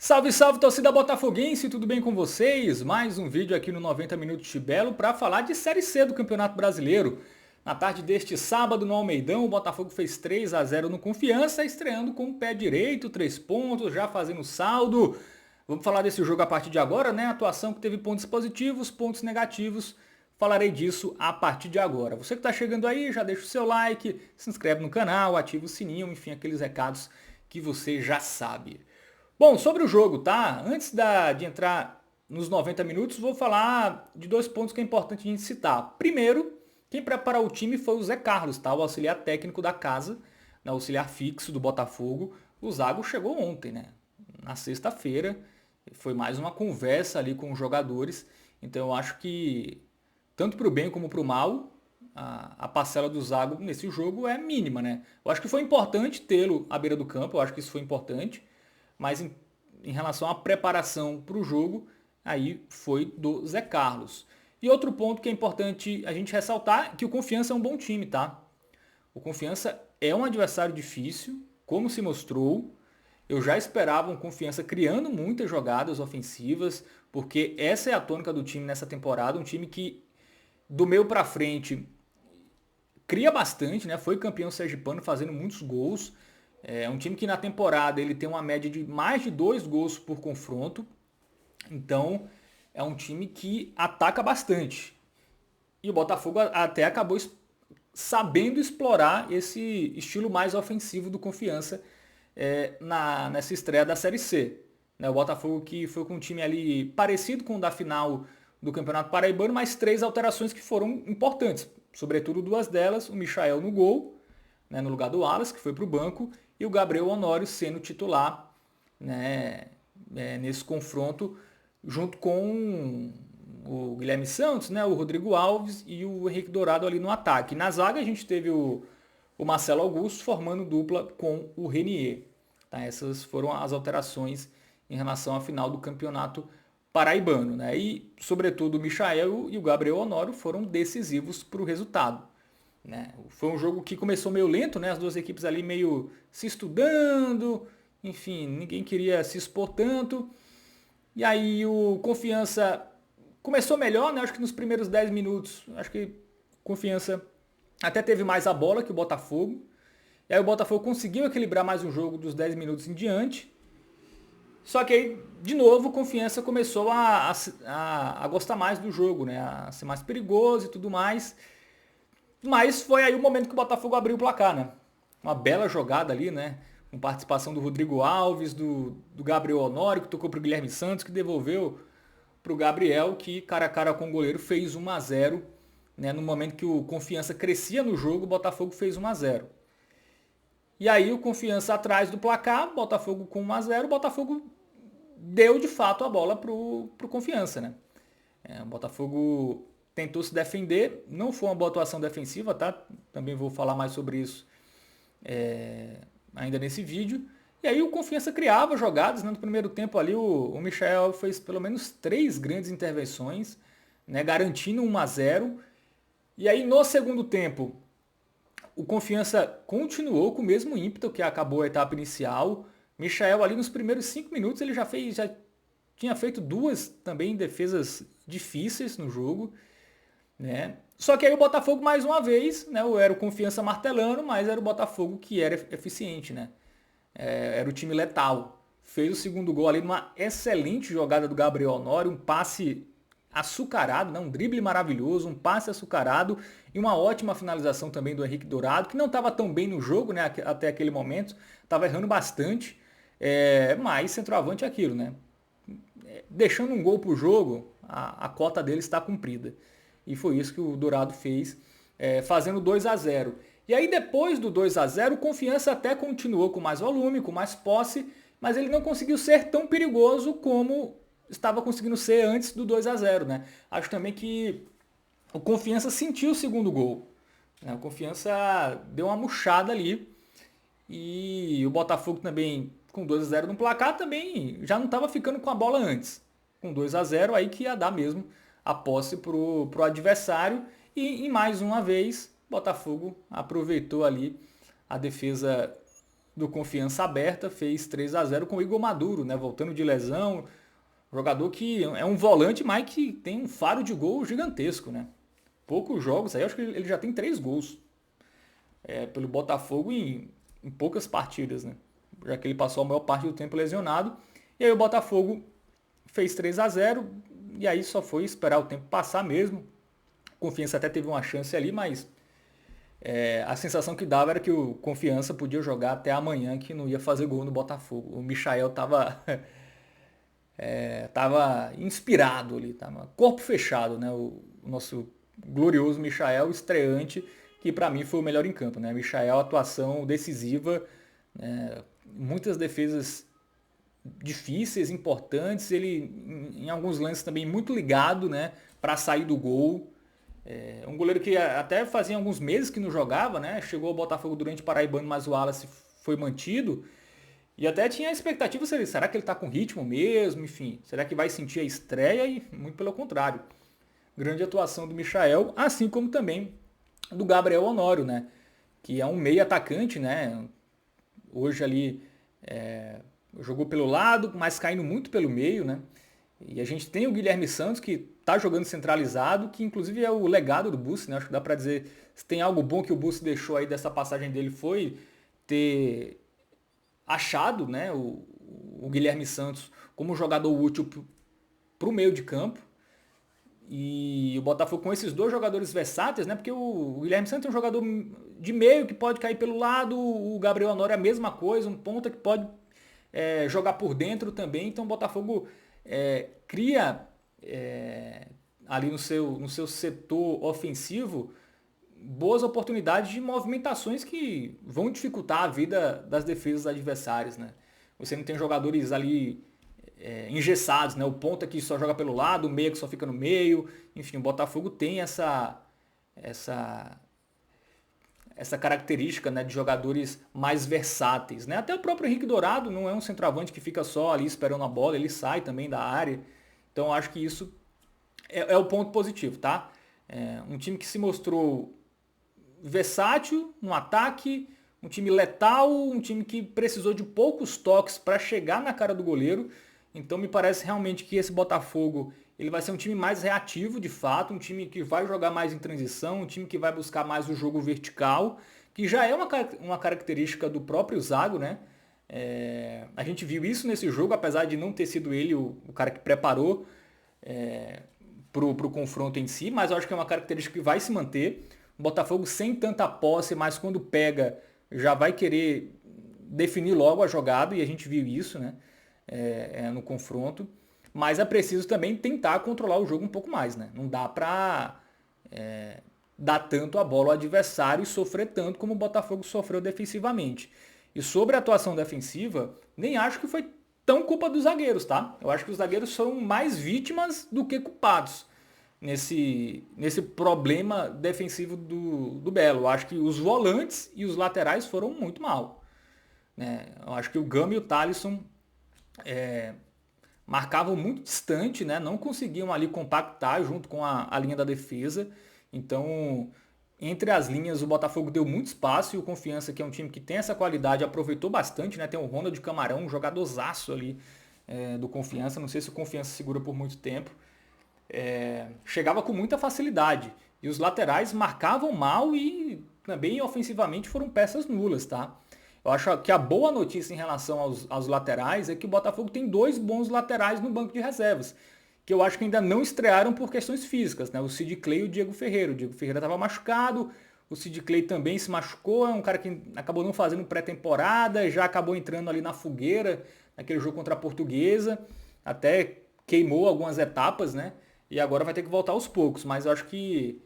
Salve, salve, torcida botafoguense, tudo bem com vocês? Mais um vídeo aqui no 90 Minutos de Belo para falar de Série C do Campeonato Brasileiro. Na tarde deste sábado no Almeidão, o Botafogo fez 3-0 no Confiança, estreando com o pé direito, 3 pontos, já fazendo saldo. Vamos falar desse jogo a partir de agora, né? Atuação que teve pontos positivos, pontos negativos. Falarei disso a partir de agora. Você que está chegando aí, já deixa o seu like, se inscreve no canal, ativa o sininho, enfim, aqueles recados que você já sabe. Bom, sobre o jogo, tá? Antes de entrar nos 90 minutos, vou falar de dois pontos que é importante a gente citar. Primeiro, quem preparou o time foi o Zé Carlos, tá? O auxiliar técnico da casa, né? O auxiliar fixo do Botafogo. O Zago chegou ontem, né? Na sexta-feira. Foi mais uma conversa ali com os jogadores. Então eu acho que, tanto para o bem como para o mal, a parcela do Zago nesse jogo é mínima, né? Eu acho que foi importante tê-lo à beira do campo, eu acho que isso foi importante. Mas em relação à preparação para o jogo, aí foi do Zé Carlos. E outro ponto que é importante a gente ressaltar é que o Confiança é um bom time, tá? O Confiança é um adversário difícil, como se mostrou. Eu já esperava um Confiança criando muitas jogadas ofensivas, porque essa é a tônica do time nessa temporada, um time que do meio para frente cria bastante, né? Foi campeão sergipano fazendo muitos gols. É um time que na temporada ele tem uma média de mais de 2 gols por confronto. Então é um time que ataca bastante. E o Botafogo até acabou sabendo explorar esse estilo mais ofensivo do Confiança nessa estreia da Série C. O Botafogo que foi com um time ali parecido com o da final do Campeonato Paraibano, mas 3 alterações que foram importantes. Sobretudo 2 delas, o Michael no gol, né, no lugar do Wallace, que foi para o banco, e o Gabriel Honório sendo titular, né, nesse confronto, junto com o Guilherme Santos, né, o Rodrigo Alves e o Henrique Dourado ali no ataque. Na zaga a gente teve o Marcelo Augusto formando dupla com o Renier. Tá? Essas foram as alterações em relação à final do Campeonato Paraibano. Né? E, sobretudo, o Michael e o Gabriel Honório foram decisivos para o resultado. Né? Foi um jogo que começou meio lento, né? As duas equipes ali meio se estudando, enfim, ninguém queria se expor tanto. E aí o Confiança começou melhor, né? Acho que nos primeiros 10 minutos, acho que Confiança até teve mais a bola que o Botafogo. E aí o Botafogo conseguiu equilibrar mais um jogo dos 10 minutos em diante. Só que aí, de novo, o Confiança começou a gostar mais do jogo, né? A ser mais perigoso e tudo mais. Mas foi aí o momento que o Botafogo abriu o placar, né? Uma bela jogada ali, né? Com participação do Rodrigo Alves, do Gabriel Honório, que tocou para o Guilherme Santos, que devolveu para o Gabriel, que cara a cara com o goleiro fez 1-0. Né? No momento que o Confiança crescia no jogo, o Botafogo fez 1-0. E aí o Confiança atrás do placar, Botafogo com 1-0, o Botafogo deu de fato a bola pro Confiança, né? O Botafogo tentou se defender, não foi uma boa atuação defensiva, tá? Também vou falar mais sobre isso ainda nesse vídeo. E aí o Confiança criava jogadas, né? No primeiro tempo ali o Michael fez pelo menos 3 grandes intervenções, né? Garantindo 1-0. E aí no segundo tempo, o Confiança continuou com o mesmo ímpeto que acabou a etapa inicial. Michael ali nos primeiros 5 minutos ele já tinha feito 2 também defesas difíceis no jogo, né? Só que aí o Botafogo mais uma vez, né, era o Confiança martelando, mas era o Botafogo que era eficiente, né? Era o time letal. Fez o segundo gol ali numa excelente jogada do Gabriel Honório, um passe açucarado, né? Um drible maravilhoso, um passe açucarado e uma ótima finalização também do Henrique Dourado, que não estava tão bem no jogo, né, até aquele momento, estava errando bastante, mas centroavante é aquilo, né? Deixando um gol pro jogo, a cota dele está cumprida. E foi isso que o Dourado fez, fazendo 2-0. E aí depois do 2-0, o Confiança até continuou com mais volume, com mais posse, mas ele não conseguiu ser tão perigoso como estava conseguindo ser antes do 2-0, né? Acho também que o Confiança sentiu o segundo gol. Né? O Confiança deu uma murchada ali. E o Botafogo também, com 2-0 no placar, também já não estava ficando com a bola antes. Com 2-0, aí que ia dar mesmo a posse pro adversário. E mais uma vez, o Botafogo aproveitou ali a defesa do Confiança aberta, fez 3-0 com o Igor Maduro, né? Voltando de lesão, jogador que é um volante, mas que tem um faro de gol gigantesco, né? Poucos jogos, aí eu acho que ele já tem 3 gols pelo Botafogo em poucas partidas, né? Já que ele passou a maior parte do tempo lesionado. E aí o Botafogo fez 3-0 e aí só foi esperar o tempo passar mesmo. Confiança até teve uma chance ali, mas a sensação que dava era que o Confiança podia jogar até amanhã, que não ia fazer gol no Botafogo. O Michael tava inspirado ali, tava corpo fechado, né? O nosso glorioso Michael, estreante, que para mim foi o melhor em campo, né? Michael, atuação decisiva, né? Muitas defesas difíceis, importantes, ele em alguns lances também muito ligado, né? Para sair do gol. Um goleiro que até fazia alguns meses que não jogava, né? Chegou ao Botafogo durante o Paraibano, mas o Wallace foi mantido. E até tinha a expectativa, será que ele está com ritmo mesmo? Enfim, será que vai sentir a estreia? E muito pelo contrário. Grande atuação do Michael, assim como também do Gabriel Honório, né? Que é um meio atacante, né? Hoje ali jogou pelo lado, mas caindo muito pelo meio, né? E a gente tem o Guilherme Santos, que está jogando centralizado, que inclusive é o legado do Bussi, né? Acho que dá para dizer, se tem algo bom que o Bussi deixou aí dessa passagem dele foi ter achado, né, o Guilherme Santos como jogador útil para o meio de campo. E o Botafogo com esses 2 jogadores versáteis, né? Porque o Guilherme Santos é um jogador de meio que pode cair pelo lado, o Gabriel Honório é a mesma coisa, um ponta que pode jogar por dentro também. Então o Botafogo cria ali no seu setor ofensivo boas oportunidades de movimentações que vão dificultar a vida das defesas adversárias, né? Você não tem jogadores ali engessados, né? O ponta que só joga pelo lado, o meia que só fica no meio. Enfim, o Botafogo tem essa característica, né, de jogadores mais versáteis, né? Até o próprio Henrique Dourado não é um centroavante que fica só ali esperando a bola, ele sai também da área. Então eu acho que isso é o ponto positivo, tá? Um time que se mostrou versátil no ataque, um time letal, um time que precisou de poucos toques para chegar na cara do goleiro. Então me parece realmente que esse Botafogo ele vai ser um time mais reativo, de fato, um time que vai jogar mais em transição, um time que vai buscar mais o jogo vertical, que já é uma característica do próprio Zago, né? A gente viu isso nesse jogo, apesar de não ter sido ele o cara que preparou pro confronto em si, mas eu acho que é uma característica que vai se manter. O Botafogo sem tanta posse, mas quando pega já vai querer definir logo a jogada, e a gente viu isso, né? No confronto. Mas é preciso também tentar controlar o jogo um pouco mais, né? Não dá pra dar tanto a bola ao adversário e sofrer tanto como o Botafogo sofreu defensivamente. E sobre a atuação defensiva, nem acho que foi tão culpa dos zagueiros, tá? Eu acho que os zagueiros são mais vítimas do que culpados nesse problema defensivo do Belo. Eu acho que os volantes e os laterais foram muito mal, né? Eu acho que o Gama e o Thalisson marcavam muito distante, né? Não conseguiam ali compactar junto com a linha da defesa. Então, entre as linhas, o Botafogo deu muito espaço e o Confiança, que é um time que tem essa qualidade, aproveitou bastante, né? Tem o Ronald Camarão, um jogadorzaço ali do Confiança. Não sei se o Confiança segura por muito tempo. Chegava com muita facilidade. E os laterais marcavam mal e também ofensivamente foram peças nulas, tá? Eu acho que a boa notícia em relação aos laterais é que o Botafogo tem 2 bons laterais no banco de reservas, que eu acho que ainda não estrearam por questões físicas, né? O Sid Clay e o Diego Ferreira. O Diego Ferreira estava machucado, o Sid Clay também se machucou, é um cara que acabou não fazendo pré-temporada, já acabou entrando ali na fogueira, naquele jogo contra a Portuguesa, até queimou algumas etapas, né? E agora vai ter que voltar aos poucos, mas eu acho que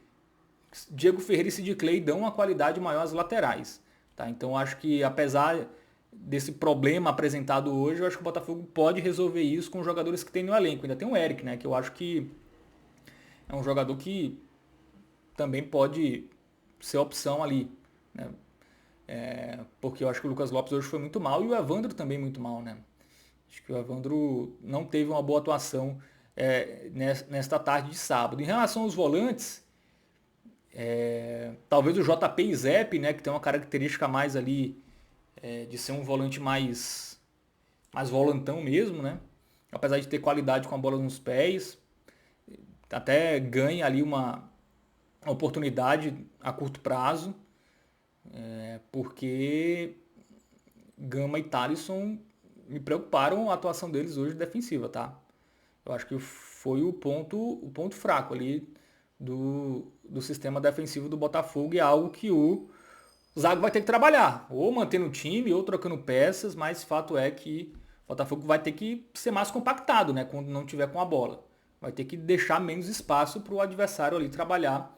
Diego Ferreira e Sid Clay dão uma qualidade maior às laterais. Tá? Então eu acho que apesar desse problema apresentado hoje, eu acho que o Botafogo pode resolver isso com os jogadores que tem no elenco. Ainda tem o Eric, né, que eu acho que é um jogador que também pode ser opção ali, né? Porque eu acho que o Lucas Lopes hoje foi muito mal e o Evandro também muito mal, né? Acho que o Evandro não teve uma boa atuação nesta tarde de sábado. Em relação aos volantes, talvez o JP e Zep, né, que tem uma característica mais ali de ser um volante mais volantão mesmo, né? Apesar de ter qualidade com a bola nos pés, até ganha ali uma oportunidade a curto prazo, porque Gama e Thalisson me preocuparam a atuação deles hoje defensiva, tá? Eu acho que foi o ponto fraco ali do sistema defensivo do Botafogo e é algo que o Zago vai ter que trabalhar, ou mantendo o time, ou trocando peças, mas fato é que o Botafogo vai ter que ser mais compactado, né, quando não tiver com a bola. Vai ter que deixar menos espaço para o adversário ali trabalhar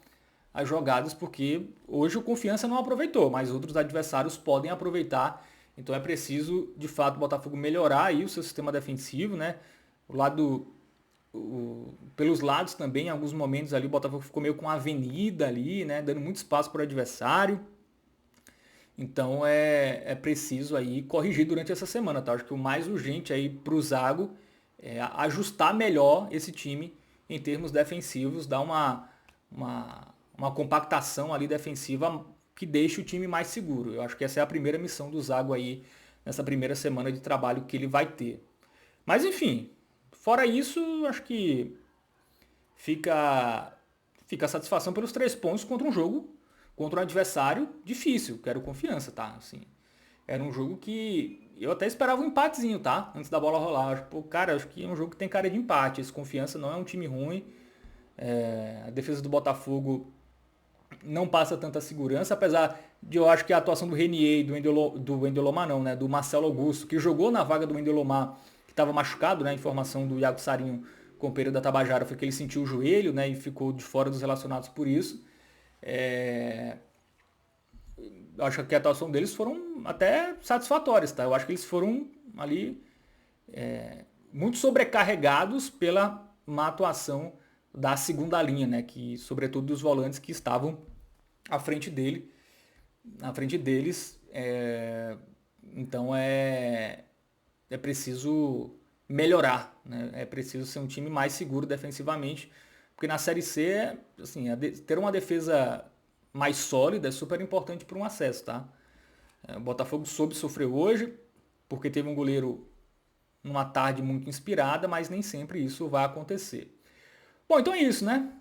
as jogadas, porque hoje o Confiança não aproveitou, mas outros adversários podem aproveitar. Então é preciso, de fato, o Botafogo melhorar aí o seu sistema defensivo, né? Pelos lados também, em alguns momentos ali o Botafogo ficou meio com a avenida ali, né? Dando muito espaço para o adversário. Então é preciso aí corrigir durante essa semana, tá? Acho que o mais urgente aí para o Zago é ajustar melhor esse time em termos defensivos, dar uma compactação ali defensiva que deixe o time mais seguro. Eu acho que essa é a primeira missão do Zago aí nessa primeira semana de trabalho que ele vai ter. Mas enfim, fora isso, acho que fica a satisfação pelos 3 pontos contra um jogo, contra um adversário difícil, que era o Confiança, tá? Assim, era um jogo que eu até esperava um empatezinho, tá? Antes da bola rolar. Acho que é um jogo que tem cara de empate. Esse Confiança não é um time ruim. A defesa do Botafogo não passa tanta segurança, apesar de eu acho que a atuação do Renier e do Wendel Lomar não, né? Do Marcelo Augusto, que jogou na vaga do Wendel Lomar, que estava machucado, né? A informação do Iago Sarinho, companheiro da Tabajara, foi que ele sentiu o joelho, né? E ficou de fora dos relacionados por isso. Eu acho que a atuação deles foram até satisfatórias, tá? Eu acho que eles foram ali muito sobrecarregados pela má atuação da segunda linha, né? Que, sobretudo dos volantes que estavam à frente deles. Então é preciso melhorar, né? É preciso ser um time mais seguro defensivamente, porque na Série C, assim, ter uma defesa mais sólida é super importante para um acesso, tá? O Botafogo soube sofrer hoje, porque teve um goleiro numa tarde muito inspirada, mas nem sempre isso vai acontecer. Bom, então é isso, né?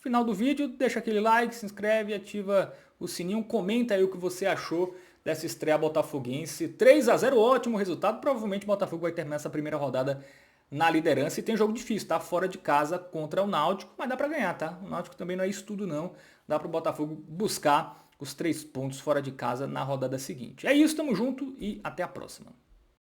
Final do vídeo, deixa aquele like, se inscreve, ativa o sininho, comenta aí o que você achou dessa estreia botafoguense. 3-0, ótimo resultado. Provavelmente o Botafogo vai terminar essa primeira rodada na liderança e tem jogo difícil, tá? Fora de casa contra o Náutico, mas dá pra ganhar, tá? O Náutico também não é isso tudo não. Dá pro Botafogo buscar os 3 pontos fora de casa na rodada seguinte. É isso, tamo junto e até a próxima.